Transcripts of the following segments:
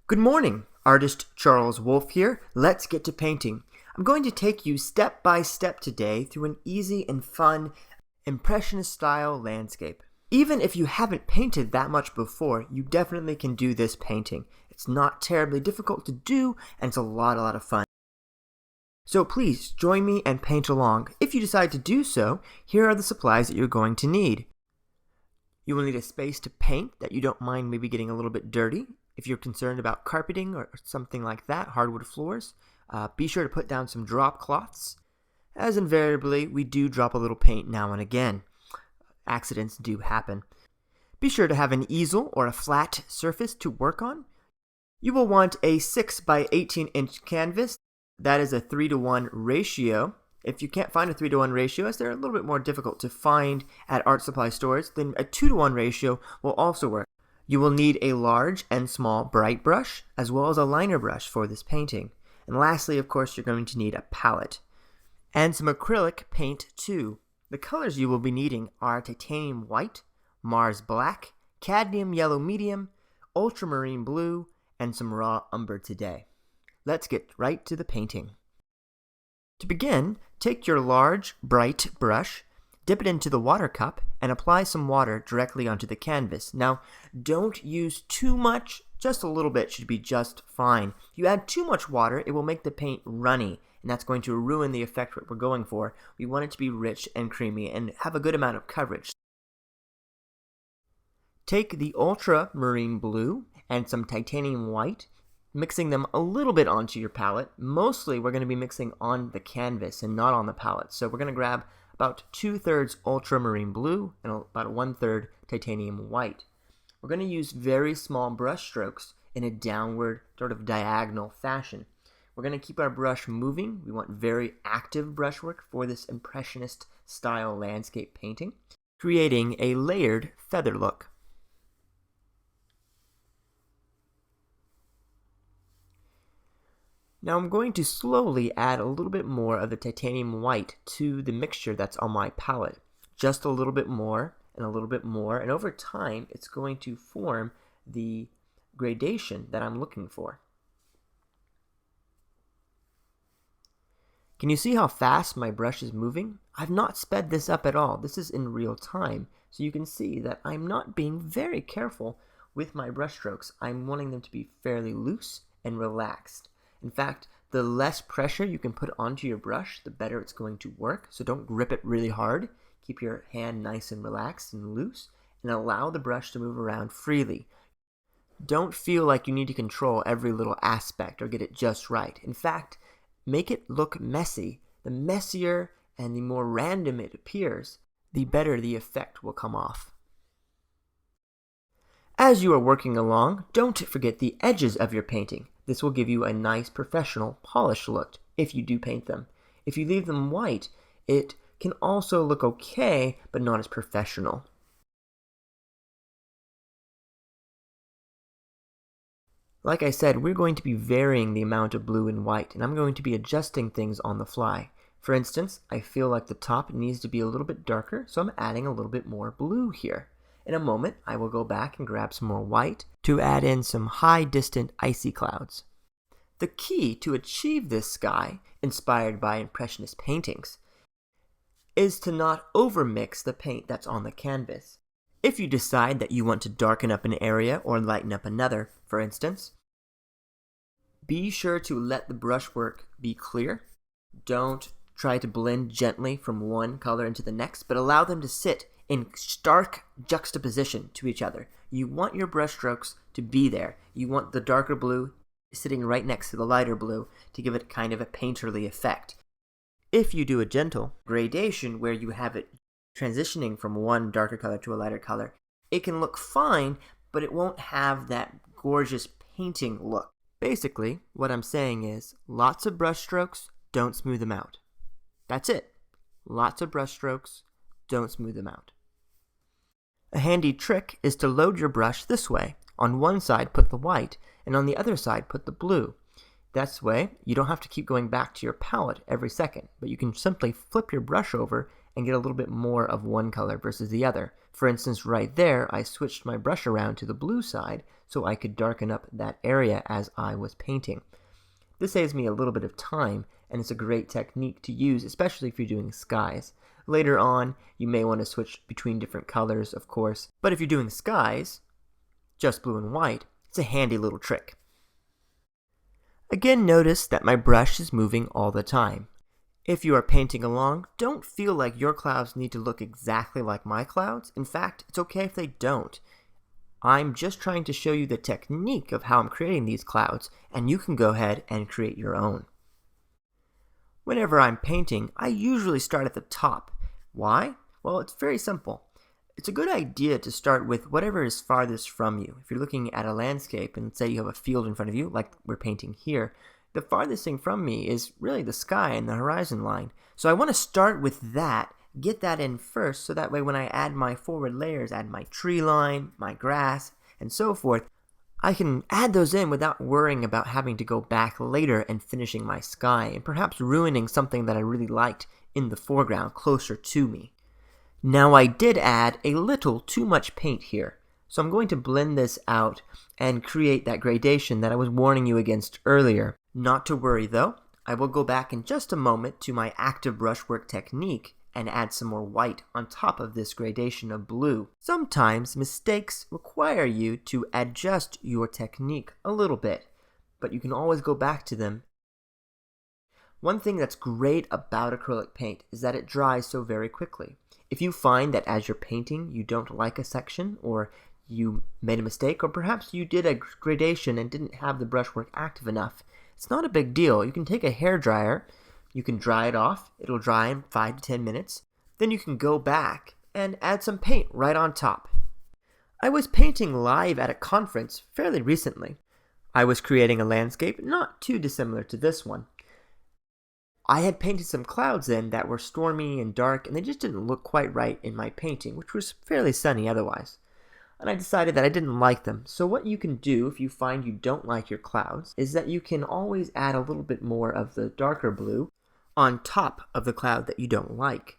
Good morning, artist Charles Wolfe here. Let's get to painting. I'm going to take you step by step today through an easy and fun Impressionist style landscape. Even if you haven't painted that much before, you definitely can do this painting. It's not terribly difficult to do, and it's a lot of fun. So please join me and paint along. If you decide to do so, here are the supplies that you're going to need. You will need a space to paint that you don't mind maybe getting a little bit dirty. If you're concerned about carpeting or something like that, hardwood floors, be sure to put down some drop cloths. As invariably, we do drop a little paint now and again. Accidents do happen. Be sure to have an easel or a flat surface to work on. You will want a 6 by 18 inch canvas. That is a 3:1 ratio. If you can't find a 3:1 ratio, as they're a little bit more difficult to find at art supply stores, then a 2:1 ratio will also work. You will need a large and small bright brush, as well as a liner brush for this painting. And lastly, of course, you're going to need a palette. And some acrylic paint too. The colors you will be needing are titanium white, Mars black, cadmium yellow medium, ultramarine blue, and some raw umber today. Let's get right to the painting. To begin, take your large, bright brush, dip it into the water cup, and apply some water directly onto the canvas. Now, don't use too much, just a little bit should be just fine. If you add too much water, it will make the paint runny, and that's going to ruin the effect what we're going for. We want it to be rich and creamy and have a good amount of coverage. Take the ultramarine blue and some titanium white, mixing them a little bit onto your palette. Mostly we're going to be mixing on the canvas and not on the palette. So we're going to grab about 2/3 ultramarine blue and about 1/3 titanium white. We're going to use very small brush strokes in a downward sort of diagonal fashion. We're going to keep our brush moving. We want very active brushwork for this Impressionist style landscape painting, creating a layered feather look. Now I'm going to slowly add a little bit more of the titanium white to the mixture that's on my palette. Just a little bit more and a little bit more, and over time it's going to form the gradation that I'm looking for. Can you see how fast my brush is moving? I've not sped this up at all. This is in real time, so you can see that I'm not being very careful with my brush strokes. I'm wanting them to be fairly loose and relaxed. In fact, the less pressure you can put onto your brush, the better it's going to work. So don't grip it really hard. Keep your hand nice and relaxed and loose, and allow the brush to move around freely. Don't feel like you need to control every little aspect or get it just right. In fact, make it look messy. The messier and the more random it appears, the better the effect will come off. As you are working along, don't forget the edges of your painting. This will give you a nice professional polished look if you do paint them. If you leave them white, it can also look okay, but not as professional. Like I said, we're going to be varying the amount of blue and white, and I'm going to be adjusting things on the fly. For instance, I feel like the top needs to be a little bit darker, so I'm adding a little bit more blue here. In a moment, I will go back and grab some more white to add in some high distant icy clouds. The key to achieve this sky, inspired by Impressionist paintings, is to not overmix the paint that's on the canvas. If you decide that you want to darken up an area or lighten up another, for instance, be sure to let the brushwork be clear. Don't try to blend gently from one color into the next, but allow them to sit in stark juxtaposition to each other. You want your brush strokes to be there. You want the darker blue sitting right next to the lighter blue to give it kind of a painterly effect. If you do a gentle gradation where you have it transitioning from one darker color to a lighter color, it can look fine, but it won't have that gorgeous painting look. Basically, what I'm saying is lots of brush strokes, don't smooth them out. That's it. Lots of brush strokes, don't smooth them out. A handy trick is to load your brush this way. On one side put the white, and on the other side put the blue. This way, you don't have to keep going back to your palette every second, but you can simply flip your brush over and get a little bit more of one color versus the other. For instance, right there, I switched my brush around to the blue side so I could darken up that area as I was painting. This saves me a little bit of time, and it's a great technique to use, especially if you're doing skies. Later on, you may want to switch between different colors, of course, but if you're doing skies, just blue and white, it's a handy little trick. Again, notice that my brush is moving all the time. If you are painting along, don't feel like your clouds need to look exactly like my clouds. In fact, it's okay if they don't. I'm just trying to show you the technique of how I'm creating these clouds, and you can go ahead and create your own. Whenever I'm painting, I usually start at the top. Why? Well, it's very simple. It's a good idea to start with whatever is farthest from you. If you're looking at a landscape and say you have a field in front of you, like we're painting here, the farthest thing from me is really the sky and the horizon line. So I want to start with that, get that in first, so that way when I add my forward layers, add my tree line, my grass, and so forth, I can add those in without worrying about having to go back later and finishing my sky, and perhaps ruining something that I really liked in the foreground closer to me. Now I did add a little too much paint here, so I'm going to blend this out and create that gradation that I was warning you against earlier. Not to worry though, I will go back in just a moment to my active brushwork technique and add some more white on top of this gradation of blue. Sometimes mistakes require you to adjust your technique a little bit, but you can always go back to them. One thing that's great about acrylic paint is that it dries so very quickly. If you find that as you're painting you don't like a section, or you made a mistake, or perhaps you did a gradation and didn't have the brushwork active enough, it's not a big deal. You can take a hairdryer, you can dry it off, it'll dry in 5 to 10 minutes, then you can go back and add some paint right on top. I was painting live at a conference fairly recently. I was creating a landscape not too dissimilar to this one. I had painted some clouds in that were stormy and dark, and they just didn't look quite right in my painting, which was fairly sunny otherwise. And I decided that I didn't like them. So what you can do if you find you don't like your clouds is that you can always add a little bit more of the darker blue on top of the cloud that you don't like.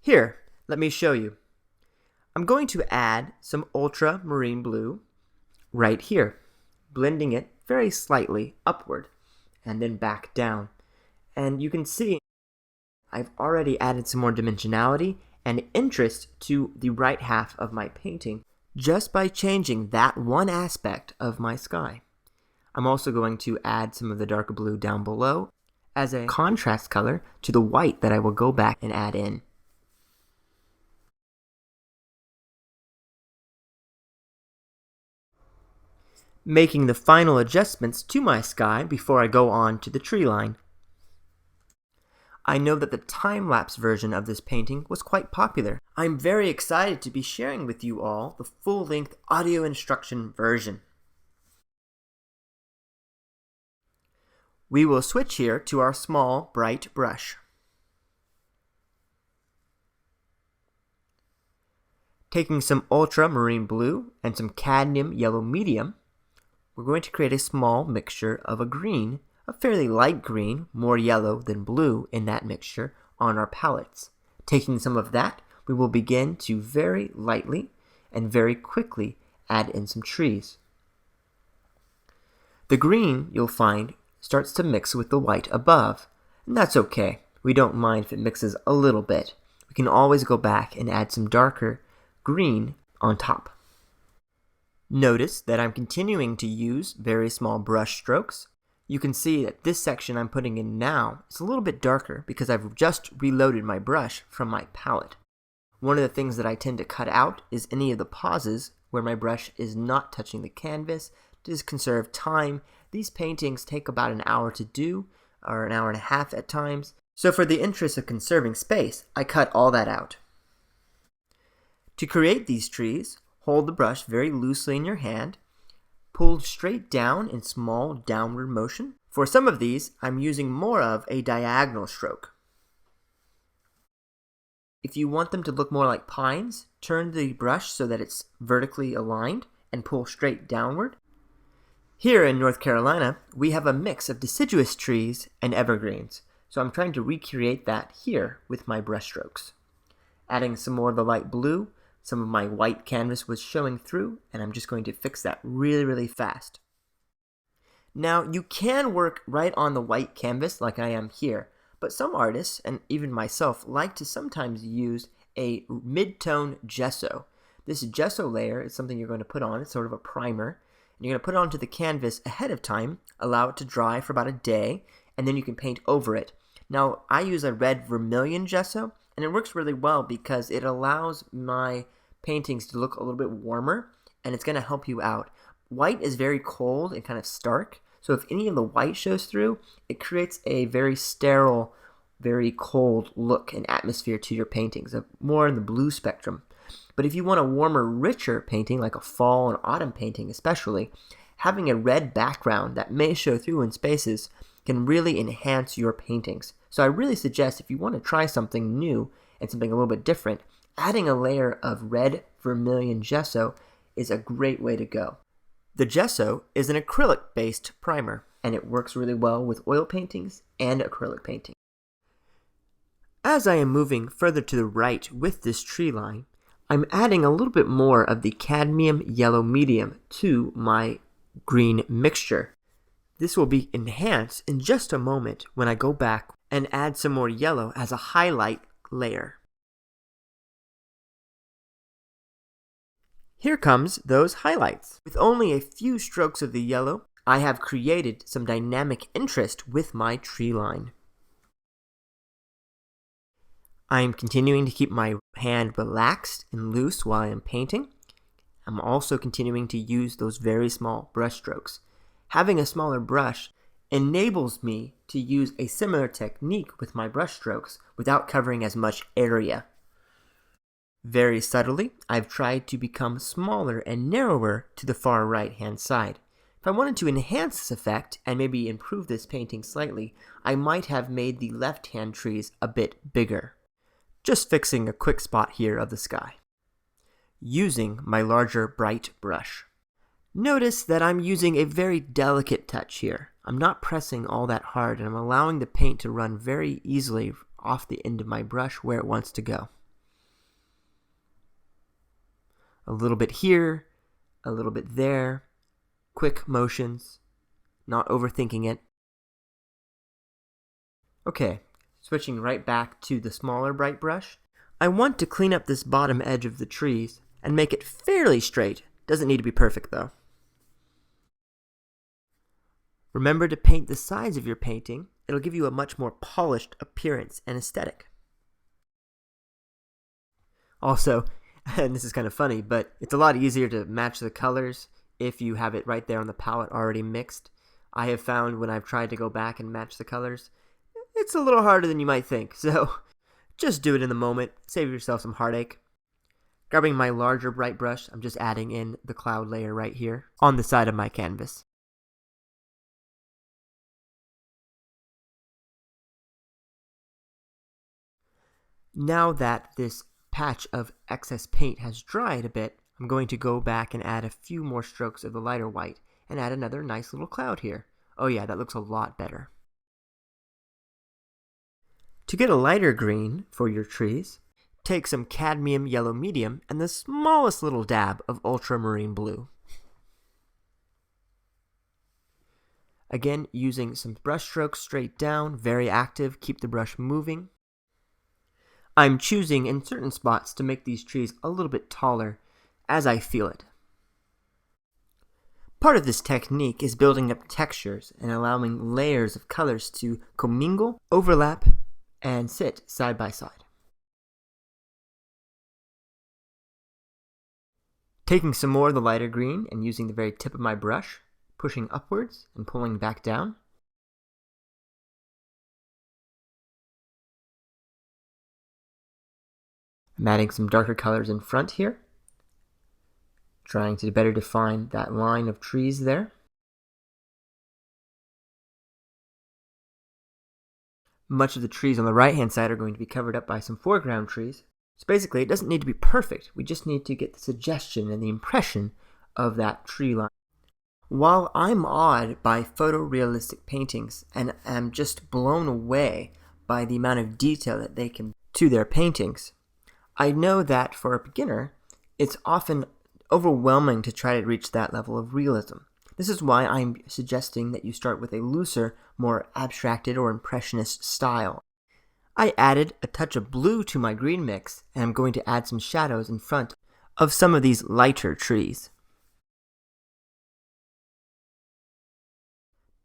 Here, let me show you. I'm going to add some ultramarine blue right here, blending it very slightly upward and then back down. And you can see I've already added some more dimensionality and interest to the right half of my painting just by changing that one aspect of my sky. I'm also going to add some of the darker blue down below as a contrast color to the white that I will go back and add in. Making the final adjustments to my sky before I go on to the tree line. I know that the time-lapse version of this painting was quite popular. I'm very excited to be sharing with you all the full-length audio instruction version. We will switch here to our small, bright brush. Taking some ultramarine blue and some cadmium yellow medium, we're going to create a small mixture of a green, a fairly light green, more yellow than blue in that mixture, on our palettes. Taking some of that, we will begin to very lightly and very quickly add in some trees. The green, you'll find, starts to mix with the white above, and that's okay. We don't mind if it mixes a little bit. We can always go back and add some darker green on top. Notice that I'm continuing to use very small brush strokes. You can see that this section I'm putting in now is a little bit darker because I've just reloaded my brush from my palette. One of the things that I tend to cut out is any of the pauses where my brush is not touching the canvas to conserve time. These paintings take about an hour to do, or an hour and a half at times. So for the interest of conserving space, I cut all that out. To create these trees, hold the brush very loosely in your hand, pull straight down in small downward motion. For some of these, I'm using more of a diagonal stroke. If you want them to look more like pines, turn the brush so that it's vertically aligned and pull straight downward. Here in North Carolina, we have a mix of deciduous trees and evergreens, so I'm trying to recreate that here with my brush strokes. Adding some more of the light blue, some of my white canvas was showing through, and I'm just going to fix that really, really fast. Now, you can work right on the white canvas like I am here, but some artists, and even myself, like to sometimes use a mid-tone gesso. This gesso layer is something you're going to put on. It's sort of a primer. And you're going to put it onto the canvas ahead of time, allow it to dry for about a day, and then you can paint over it. Now, I use a red vermilion gesso, and it works really well because it allows my paintings to look a little bit warmer, and it's going to help you out. White is very cold and kind of stark, so if any of the white shows through, it creates a very sterile, very cold look and atmosphere to your paintings, more in the blue spectrum. But if you want a warmer, richer painting, like a fall and autumn painting especially, having a red background that may show through in spaces can really enhance your paintings. So I really suggest, if you want to try something new and something a little bit different, adding a layer of red vermilion gesso is a great way to go. The gesso is an acrylic-based primer, and it works really well with oil paintings and acrylic painting. As I am moving further to the right with this tree line, I'm adding a little bit more of the cadmium yellow medium to my green mixture. This will be enhanced in just a moment when I go back and add some more yellow as a highlight layer. Here comes those highlights. With only a few strokes of the yellow, I have created some dynamic interest with my tree line. I am continuing to keep my hand relaxed and loose while I am painting. I'm also continuing to use those very small brush strokes. Having a smaller brush enables me to use a similar technique with my brush strokes without covering as much area. Very subtly, I've tried to become smaller and narrower to the far right-hand side. If I wanted to enhance this effect and maybe improve this painting slightly, I might have made the left-hand trees a bit bigger. Just fixing a quick spot here of the sky. Using my larger bright brush. Notice that I'm using a very delicate touch here. I'm not pressing all that hard, and I'm allowing the paint to run very easily off the end of my brush where it wants to go. A little bit here, a little bit there, quick motions, not overthinking it. Okay, switching right back to the smaller bright brush. I want to clean up this bottom edge of the trees and make it fairly straight. Doesn't need to be perfect though. Remember to paint the sides of your painting. It'll give you a much more polished appearance and aesthetic. Also, and this is kind of funny, but it's a lot easier to match the colors if you have it right there on the palette already mixed. I have found when I've tried to go back and match the colors, it's a little harder than you might think, so just do it in the moment, save yourself some heartache. Grabbing my larger bright brush, I'm just adding in the cloud layer right here on the side of my canvas. Now that this patch of excess paint has dried a bit, I'm going to go back and add a few more strokes of the lighter white and add another nice little cloud here. Oh yeah, that looks a lot better. To get a lighter green for your trees, take some cadmium yellow medium and the smallest little dab of ultramarine blue. Again, using some brush strokes straight down, very active, keep the brush moving. I'm choosing in certain spots to make these trees a little bit taller as I feel it. Part of this technique is building up textures and allowing layers of colors to commingle, overlap, and sit side by side. Taking some more of the lighter green and using the very tip of my brush, pushing upwards and pulling back down. I'm adding some darker colors in front here, trying to better define that line of trees there. Much of the trees on the right-hand side are going to be covered up by some foreground trees. So basically, it doesn't need to be perfect. We just need to get the suggestion and the impression of that tree line. While I'm awed by photorealistic paintings and am just blown away by the amount of detail that they can to their paintings, I know that for a beginner, it's often overwhelming to try to reach that level of realism. This is why I'm suggesting that you start with a looser, more abstracted or impressionist style. I added a touch of blue to my green mix, and I'm going to add some shadows in front of some of these lighter trees.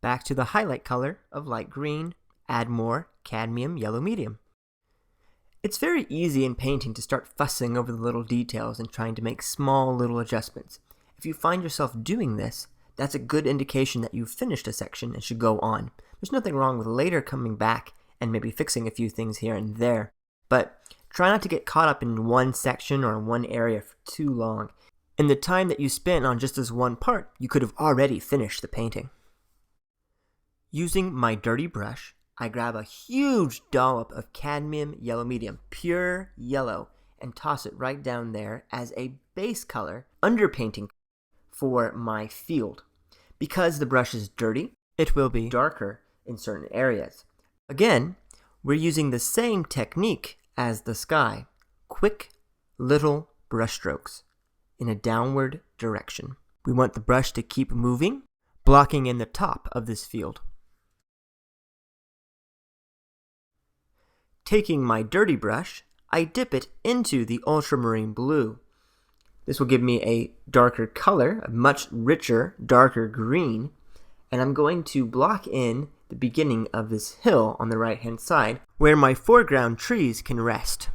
Back to the highlight color of light green, add more cadmium yellow medium. It's very easy in painting to start fussing over the little details and trying to make small little adjustments. If you find yourself doing this, that's a good indication that you've finished a section and should go on. There's nothing wrong with later coming back and maybe fixing a few things here and there, but try not to get caught up in one section or in one area for too long. In the time that you spent on just this one part, you could have already finished the painting. Using my dirty brush, I grab a huge dollop of cadmium yellow medium, pure yellow, and toss it right down there as a base color underpainting for my field. Because the brush is dirty, it will be darker in certain areas. Again, we're using the same technique as the sky. Quick, little brush strokes in a downward direction. We want the brush to keep moving, blocking in the top of this field. Taking my dirty brush, I dip it into the ultramarine blue. This will give me a darker color, a much richer, darker green, and I'm going to block in the beginning of this hill on the right-hand side, where my foreground trees can rest.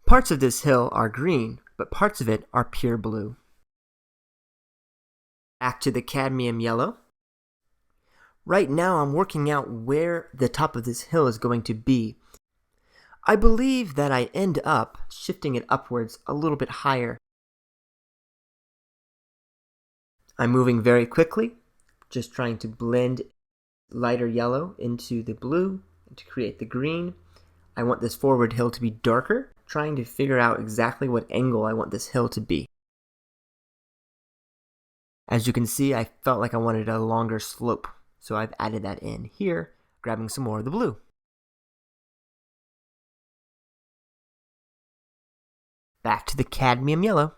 Parts of this hill are green, but parts of it are pure blue. Back to the cadmium yellow. Right now I'm working out where the top of this hill is going to be. I believe that I end up shifting it upwards a little bit higher. I'm moving very quickly, just trying to blend lighter yellow into the blue to create the green. I want this forward hill to be darker, trying to figure out exactly what angle I want this hill to be. As you can see, I felt like I wanted a longer slope, so I've added that in here, grabbing some more of the blue. Back to the cadmium yellow.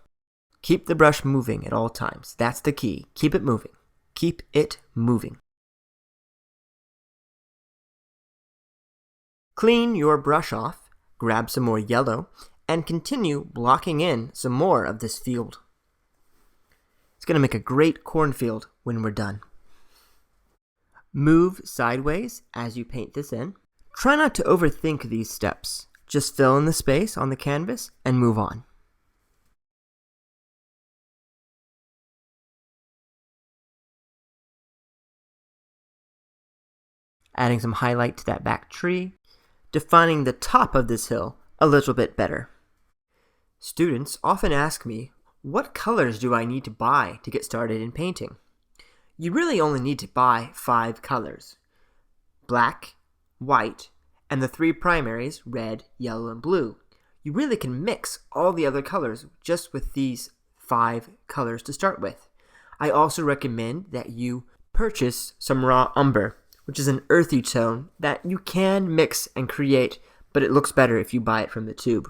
Keep the brush moving at all times. That's the key. Keep it moving. Keep it moving. Clean your brush off, grab some more yellow, and continue blocking in some more of this field. It's going to make a great cornfield when we're done. Move sideways as you paint this in. Try not to overthink these steps. Just fill in the space on the canvas and move on. Adding some highlight to that back tree, defining the top of this hill a little bit better. Students often ask me, what colors do I need to buy to get started in painting? You really only need to buy 5 colors: black, white, and the 3 primaries, red, yellow, and blue. You really can mix all the other colors just with these 5 colors to start with. I also recommend that you purchase some raw umber, which is an earthy tone that you can mix and create, but it looks better if you buy it from the tube.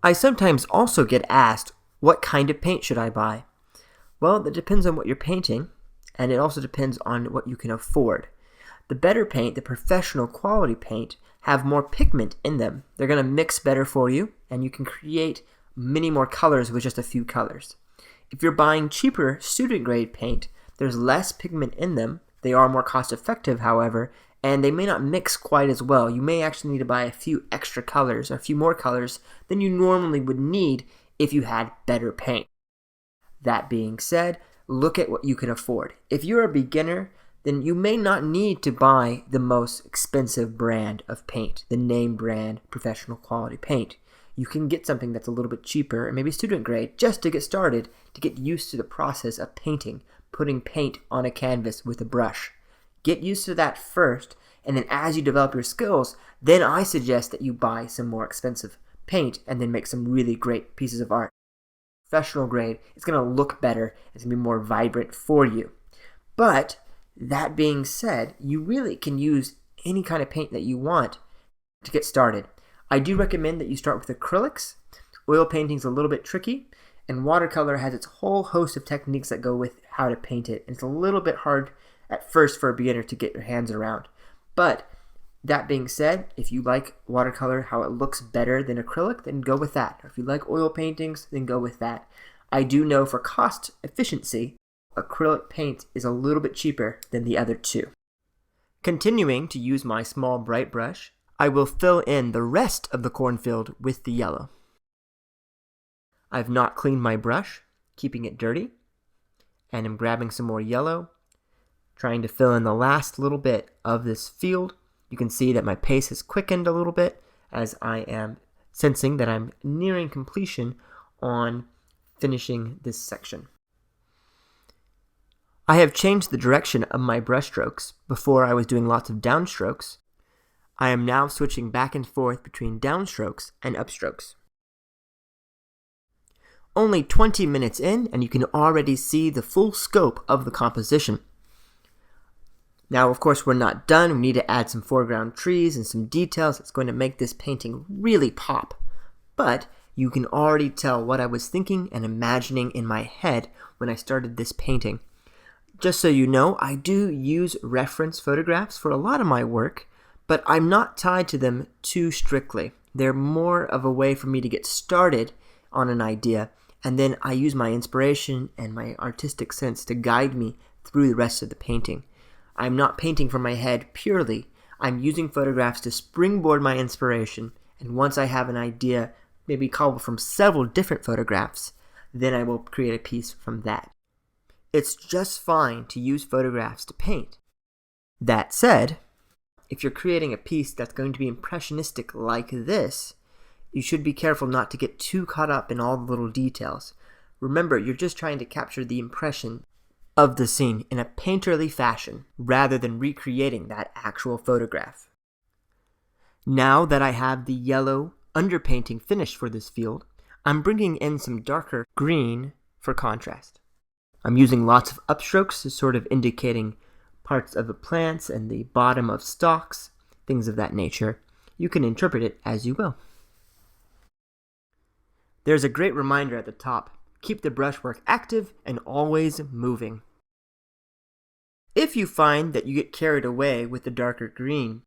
I sometimes also get asked, what kind of paint should I buy? Well, that depends on what you're painting, and it also depends on what you can afford. The better paint, the professional quality paint, have more pigment in them. They're going to mix better for you, and you can create many more colors with just a few colors. If you're buying cheaper student grade paint, there's less pigment in them. They are more cost effective, however, and they may not mix quite as well. You may actually need to buy a few extra colors, or a few more colors than you normally would need if you had better paint. That being said, look at what you can afford. If you're a beginner, then you may not need to buy the most expensive brand of paint, the name brand professional quality paint. You can get something that's a little bit cheaper and maybe student grade just to get started, to get used to the process of painting, putting paint on a canvas with a brush. Get used to that first, and then as you develop your skills, then I suggest that you buy some more expensive paint and then make some really great pieces of art. Professional grade, it's going to look better, it's going to be more vibrant for you. But that being said, you really can use any kind of paint that you want to get started. I do recommend that you start with acrylics. Oil painting is a little bit tricky, and watercolor has its whole host of techniques that go with how to paint it. It's a little bit hard at first for a beginner to get your hands around. But that being said, if you like watercolor, how it looks better than acrylic, then go with that. Or if you like oil paintings, then go with that. I do know for cost efficiency, acrylic paint is a little bit cheaper than the other two. Continuing to use my small bright brush, I will fill in the rest of the cornfield with the yellow. I've not cleaned my brush, keeping it dirty, and I'm grabbing some more yellow, trying to fill in the last little bit of this field. You can see that my pace has quickened a little bit as I am sensing that I'm nearing completion on finishing this section. I have changed the direction of my brush strokes. Before I was doing lots of downstrokes. I am now switching back and forth between downstrokes and upstrokes. Only 20 minutes in, and you can already see the full scope of the composition. Now, of course, we're not done. We need to add some foreground trees and some details that's going to make this painting really pop. But you can already tell what I was thinking and imagining in my head when I started this painting. Just so you know, I do use reference photographs for a lot of my work, but I'm not tied to them too strictly. They're more of a way for me to get started on an idea, and then I use my inspiration and my artistic sense to guide me through the rest of the painting. I'm not painting from my head purely. I'm using photographs to springboard my inspiration, and once I have an idea, maybe cobbled from several different photographs, then I will create a piece from that. It's just fine to use photographs to paint. That said, if you're creating a piece that's going to be impressionistic like this, you should be careful not to get too caught up in all the little details. Remember, you're just trying to capture the impression of the scene in a painterly fashion rather than recreating that actual photograph. Now that I have the yellow underpainting finished for this field, I'm bringing in some darker green for contrast. I'm using lots of upstrokes, sort of indicating parts of the plants and the bottom of stalks, things of that nature. You can interpret it as you will. There's a great reminder at the top. Keep the brushwork active and always moving. If you find that you get carried away with the darker green,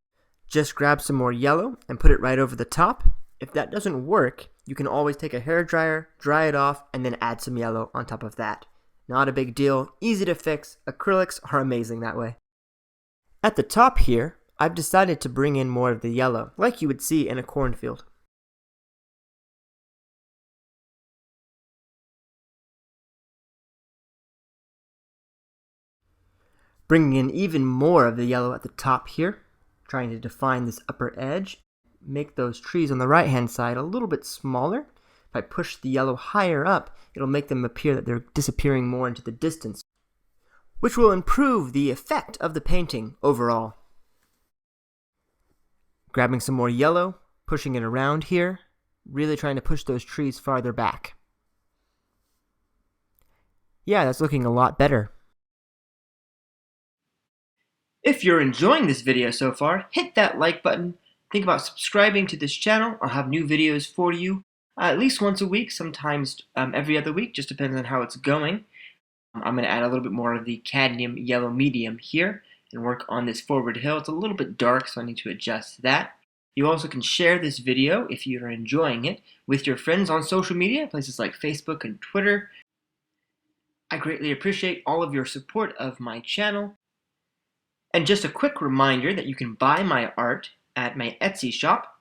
just grab some more yellow and put it right over the top. If that doesn't work, you can always take a hairdryer, dry it off, and then add some yellow on top of that. Not a big deal, easy to fix. Acrylics are amazing that way. At the top here, I've decided to bring in more of the yellow, like you would see in a cornfield. Bringing in even more of the yellow at the top here, trying to define this upper edge. Make those trees on the right hand side a little bit smaller. If I push the yellow higher up, it'll make them appear that they're disappearing more into the distance, which will improve the effect of the painting overall. Grabbing some more yellow, pushing it around here, really trying to push those trees farther back. Yeah, that's looking a lot better. If you're enjoying this video so far, hit that like button. Think about subscribing to this channel. I'll have new videos for you at least once a week, sometimes every other week, just depends on how it's going. I'm going to add a little bit more of the cadmium yellow medium here and work on this forward hill. It's a little bit dark, so I need to adjust that. You also can share this video if you're enjoying it with your friends on social media, places like Facebook and Twitter. I greatly appreciate all of your support of my channel. And just a quick reminder that you can buy my art at my Etsy shop.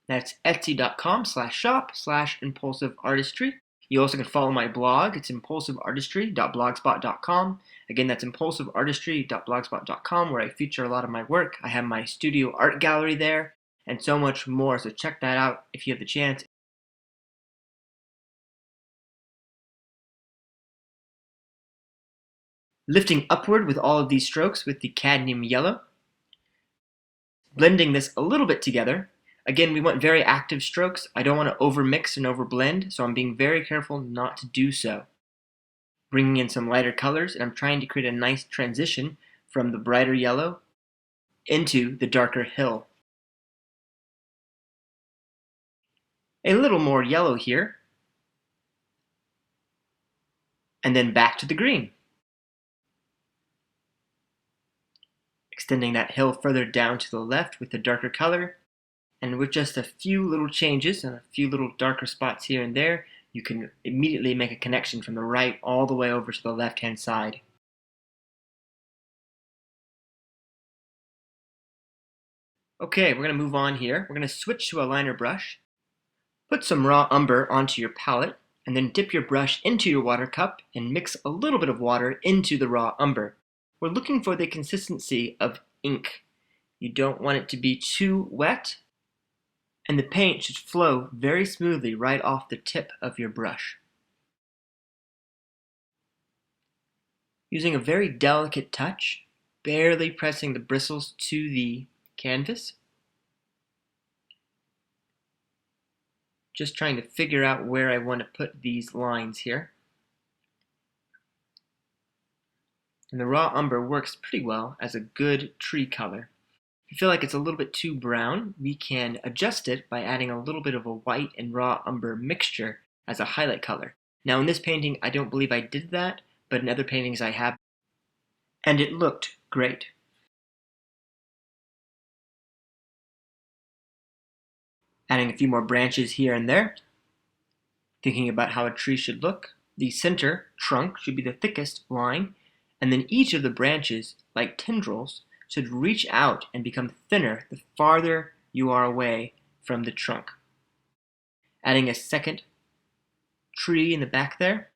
That's etsy.com/shop/impulsiveartistry. You also can follow my blog. It's impulsiveartistry.blogspot.com. Again, that's impulsiveartistry.blogspot.com, where I feature a lot of my work. I have my studio art gallery there and so much more, so check that out if you have the chance. Lifting upward with all of these strokes with the cadmium yellow. Blending this a little bit together. Again, we want very active strokes. I don't want to overmix and overblend, so I'm being very careful not to do so. Bringing in some lighter colors, and I'm trying to create a nice transition from the brighter yellow into the darker hill. A little more yellow here, and then back to the green. Extending that hill further down to the left with the darker color, and with just a few little changes and a few little darker spots here and there, you can immediately make a connection from the right all the way over to the left-hand side. Okay, we're going to move on here. We're going to switch to a liner brush. Put some raw umber onto your palette, and then dip your brush into your water cup and mix a little bit of water into the raw umber. We're looking for the consistency of ink. You don't want it to be too wet, and the paint should flow very smoothly right off the tip of your brush. Using a very delicate touch, barely pressing the bristles to the canvas. Just trying to figure out where I want to put these lines here. And the raw umber works pretty well as a good tree color. If you feel like it's a little bit too brown, we can adjust it by adding a little bit of a white and raw umber mixture as a highlight color. Now in this painting, I don't believe I did that, but in other paintings I have, and it looked great. Adding a few more branches here and there, thinking about how a tree should look. The center trunk should be the thickest line, and then each of the branches, like tendrils, should reach out and become thinner the farther you are away from the trunk. Adding a second tree in the back there.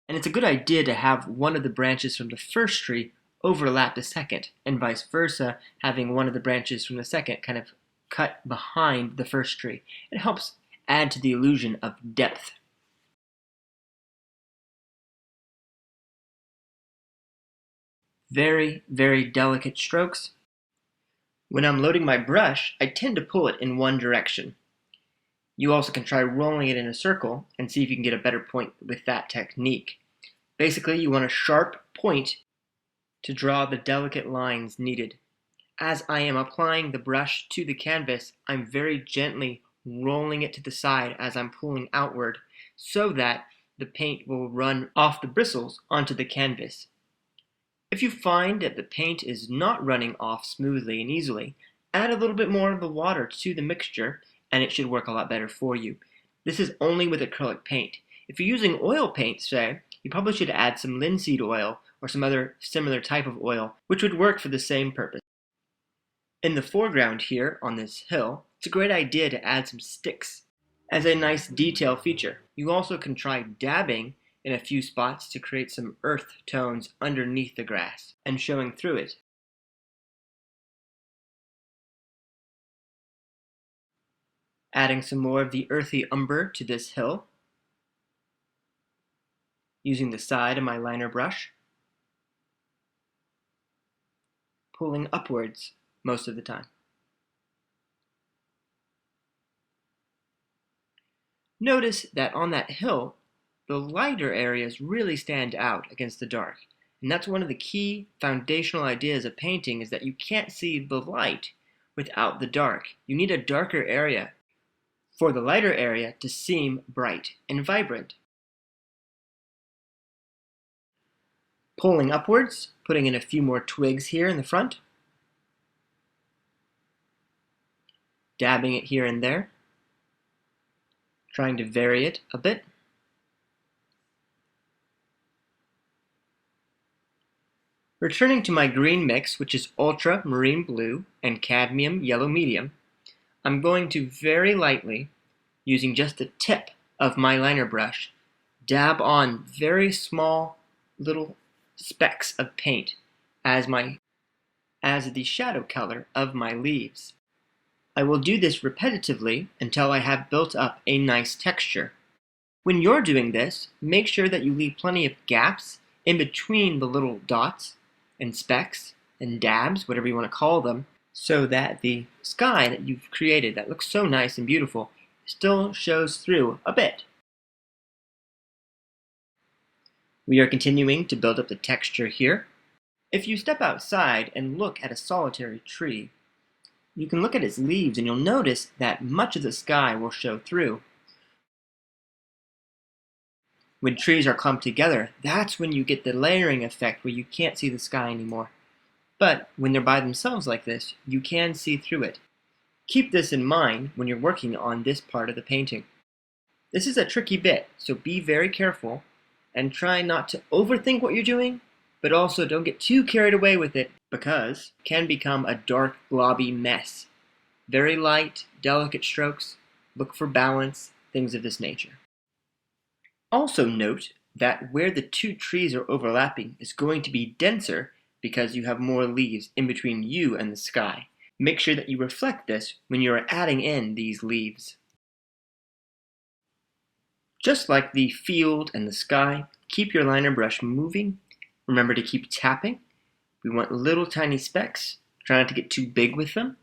And it's a good idea to have one of the branches from the first tree overlap the second, and vice versa, having one of the branches from the second kind of cut behind the first tree. It helps add to the illusion of depth. Very, very delicate strokes. When I'm loading my brush, I tend to pull it in one direction. You also can try rolling it in a circle and see if you can get a better point with that technique. Basically, you want a sharp point to draw the delicate lines needed. As I am applying the brush to the canvas, I'm very gently rolling it to the side as I'm pulling outward so that the paint will run off the bristles onto the canvas. If you find that the paint is not running off smoothly and easily, add a little bit more of the water to the mixture and it should work a lot better for you. This is only with acrylic paint. If you're using oil paint, say, you probably should add some linseed oil or some other similar type of oil, which would work for the same purpose. In the foreground here on this hill, it's a great idea to add some sticks as a nice detail feature. You also can try dabbing in a few spots to create some earth tones underneath the grass and showing through it. Adding some more of the earthy umber to this hill, using the side of my liner brush, pulling upwards most of the time. Notice that on that hill, the lighter areas really stand out against the dark. And that's one of the key foundational ideas of painting, is that you can't see the light without the dark. You need a darker area for the lighter area to seem bright and vibrant. Pulling upwards, putting in a few more twigs here in the front. Dabbing it here and there. Trying to vary it a bit. Returning to my green mix, which is ultramarine blue and cadmium yellow medium, I'm going to very lightly, using just the tip of my liner brush, dab on very small little specks of paint as the shadow color of my leaves. I will do this repetitively until I have built up a nice texture. When you're doing this, make sure that you leave plenty of gaps in between the little dots and specks and dabs, whatever you want to call them, so that the sky that you've created that looks so nice and beautiful still shows through a bit. We are continuing to build up the texture here. If you step outside and look at a solitary tree, You can look at its leaves and you'll notice that much of the sky will show through. When trees are clumped together, that's when you get the layering effect where you can't see the sky anymore. But when they're by themselves like this, you can see through it. Keep this in mind when you're working on this part of the painting. This is a tricky bit, so be very careful and try not to overthink what you're doing, but also don't get too carried away with it because it can become a dark, globby mess. Very light, delicate strokes, look for balance, things of this nature. Also note that where the two trees are overlapping is going to be denser because you have more leaves in between you and the sky. Make sure that you reflect this when you are adding in these leaves. Just like the field and the sky, keep your liner brush moving. Remember to keep tapping. We want little tiny specks. Try not to get too big with them.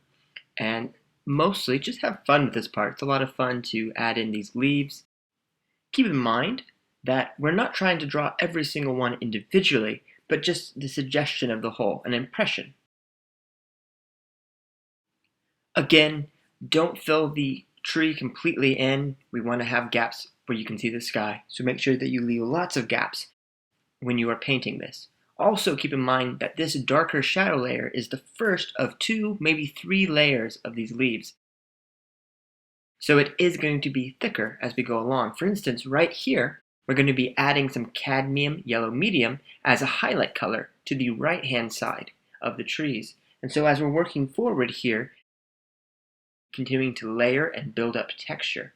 And mostly just have fun with this part. It's a lot of fun to add in these leaves. Keep in mind that we're not trying to draw every single one individually, but just the suggestion of the whole, an impression. Again, don't fill the tree completely in. We want to have gaps where you can see the sky, so make sure that you leave lots of gaps when you are painting this. Also keep in mind that this darker shadow layer is the first of 2, maybe 3 layers of these leaves. So it is going to be thicker as we go along. For instance, right here, we're going to be adding some cadmium yellow medium as a highlight color to the right-hand side of the trees. And so as we're working forward here, continuing to layer and build up texture.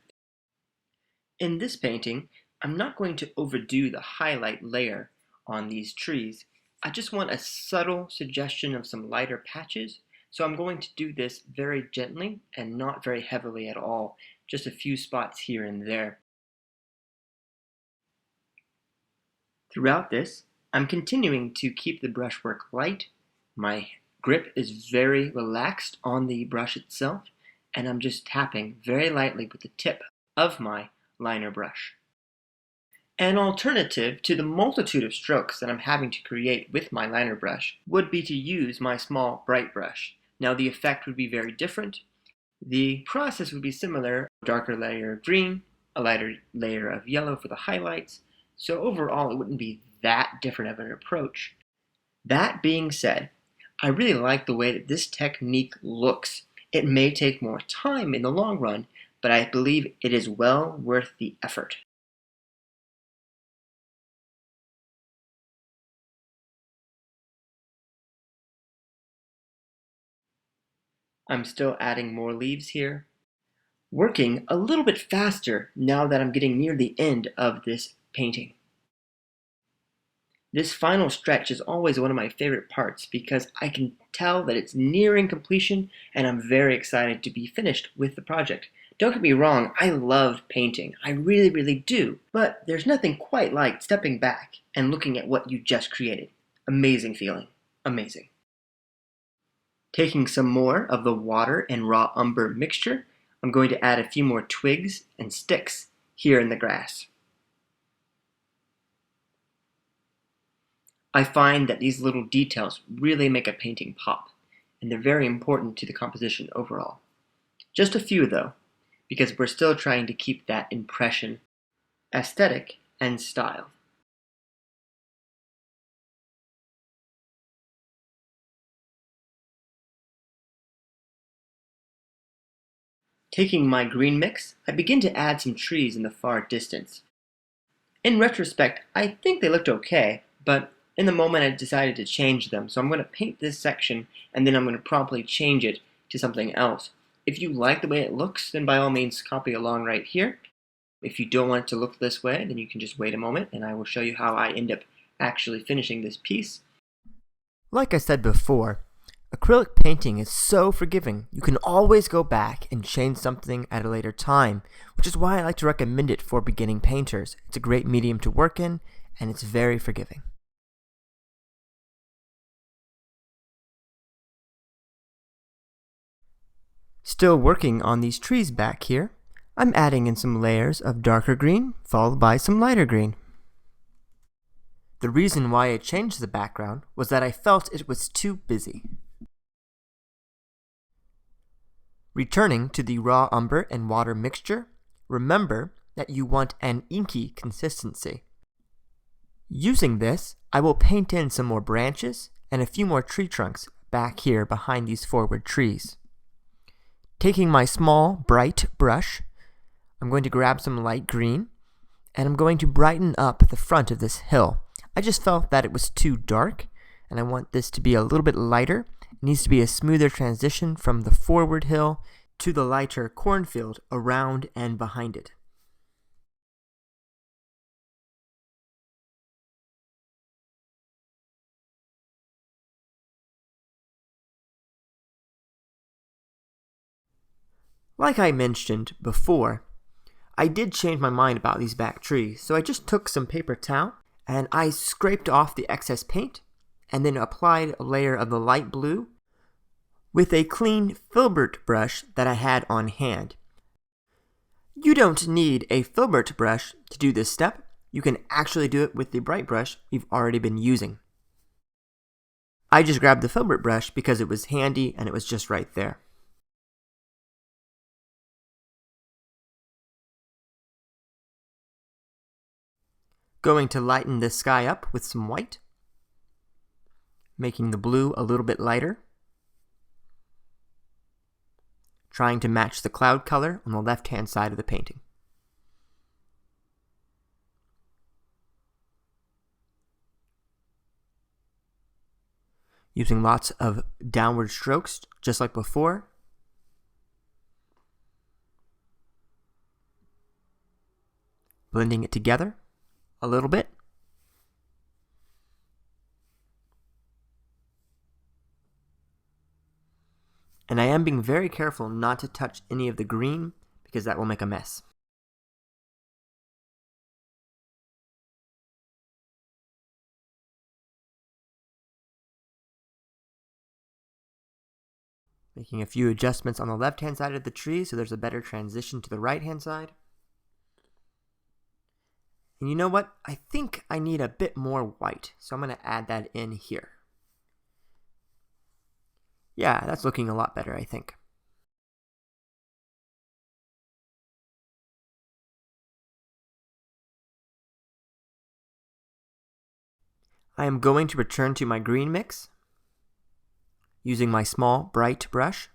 In this painting, I'm not going to overdo the highlight layer on these trees. I just want a subtle suggestion of some lighter patches. So I'm going to do this very gently and not very heavily at all, just a few spots here and there. Throughout this, I'm continuing to keep the brushwork light. My grip is very relaxed on the brush itself, and I'm just tapping very lightly with the tip of my liner brush. An alternative to the multitude of strokes that I'm having to create with my liner brush would be to use my small bright brush. Now the effect would be very different. The process would be similar, a darker layer of green, a lighter layer of yellow for the highlights, so overall it wouldn't be that different of an approach. That being said, I really like the way that this technique looks. It may take more time in the long run, but I believe it is well worth the effort. I'm still adding more leaves here, working a little bit faster now that I'm getting near the end of this painting. This final stretch is always one of my favorite parts because I can tell that it's nearing completion and I'm very excited to be finished with the project. Don't get me wrong, I love painting. I really, really do. But there's nothing quite like stepping back and looking at what you just created. Amazing feeling. Amazing. Taking some more of the water and raw umber mixture, I'm going to add a few more twigs and sticks here in the grass. I find that these little details really make a painting pop, and they're very important to the composition overall. Just a few though, because we're still trying to keep that impression, aesthetic, and style. Taking my green mix, I begin to add some trees in the far distance. In retrospect, I think they looked okay, but in the moment I decided to change them, so I'm going to paint this section and then I'm going to promptly change it to something else. If you like the way it looks, then by all means copy along right here. If you don't want it to look this way, then you can just wait a moment and I will show you how I end up actually finishing this piece. Like I said before, acrylic painting is so forgiving. You can always go back and change something at a later time, which is why I like to recommend it for beginning painters. It's a great medium to work in, and it's very forgiving. Still working on these trees back here, I'm adding in some layers of darker green, followed by some lighter green. The reason why I changed the background was that I felt it was too busy. Returning to the raw umber and water mixture, remember that you want an inky consistency. Using this, I will paint in some more branches and a few more tree trunks back here behind these forward trees. Taking my small, bright brush, I'm going to grab some light green, and I'm going to brighten up the front of this hill. I just felt that it was too dark, and I want this to be a little bit lighter. It needs to be a smoother transition from the forward hill to the lighter cornfield around and behind it. Like I mentioned before, I did change my mind about these back trees, so I just took some paper towel and I scraped off the excess paint and then applied a layer of the light blue with a clean Filbert brush that I had on hand. You don't need a Filbert brush to do this step. You can actually do it with the bright brush you've already been using. I just grabbed the Filbert brush because it was handy and it was just right there. Going to lighten this sky up with some white, making the blue a little bit lighter. Trying to match the cloud color on the left-hand side of the painting. Using lots of downward strokes, just like before. Blending it together a little bit. And I am being very careful not to touch any of the green because that will make a mess. Making a few adjustments on the left-hand side of the tree so there's a better transition to the right-hand side. And you know what? I think I need a bit more white, so I'm going to add that in here. Yeah, that's looking a lot better, I think. I am going to return to my green mix using my small, bright brush.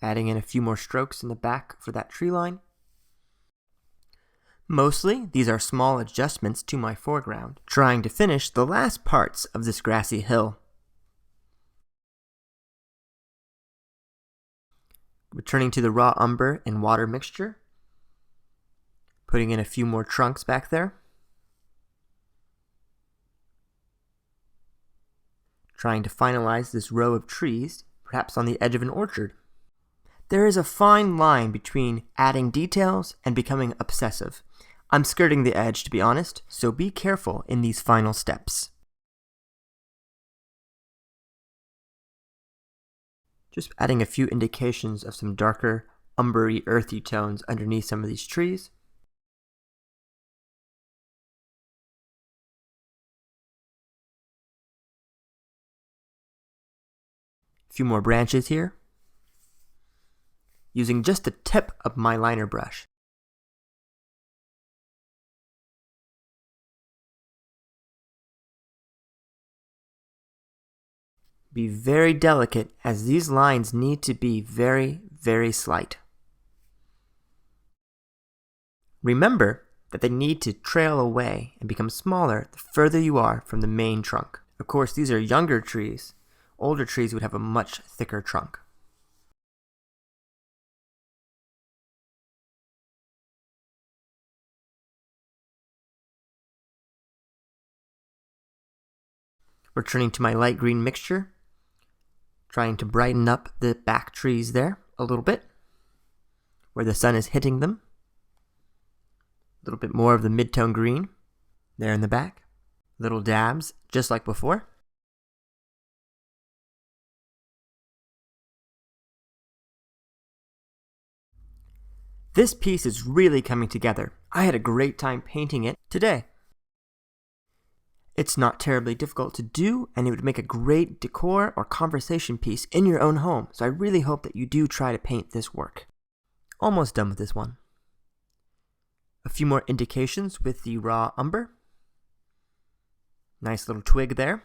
Adding in a few more strokes in the back for that tree line. Mostly, these are small adjustments to my foreground, trying to finish the last parts of this grassy hill. Returning to the raw umber and water mixture, putting in a few more trunks back there. Trying to finalize this row of trees, perhaps on the edge of an orchard. There is a fine line between adding details and becoming obsessive. I'm skirting the edge, to be honest, so be careful in these final steps. Just adding a few indications of some darker, umbery, earthy tones underneath some of these trees. A few more branches here. Using just the tip of my liner brush. Be very delicate as these lines need to be very, very slight. Remember that they need to trail away and become smaller the further you are from the main trunk. Of course, these are younger trees. Older trees would have a much thicker trunk. Returning to my light green mixture, trying to brighten up the back trees there a little bit, where the sun is hitting them. A little bit more of the mid-tone green there in the back. Little dabs, just like before. This piece is really coming together. I had a great time painting it today. It's not terribly difficult to do, and it would make a great decor or conversation piece in your own home, so I really hope that you do try to paint this work. Almost done with this one. A few more indications with the raw umber. Nice little twig there.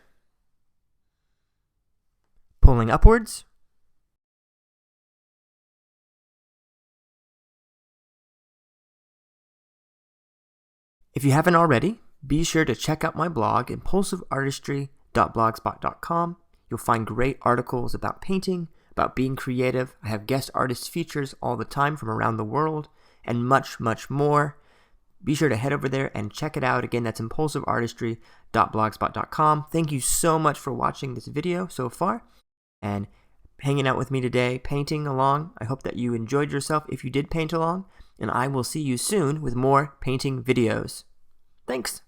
Pulling upwards. If you haven't already, be sure to check out my blog, impulsiveartistry.blogspot.com. You'll find great articles about painting, about being creative. I have guest artist features all the time from around the world, and much, much more. Be sure to head over there and check it out. Again, that's impulsiveartistry.blogspot.com. Thank you so much for watching this video so far and hanging out with me today, painting along. I hope that you enjoyed yourself if you did paint along, and I will see you soon with more painting videos. Thanks.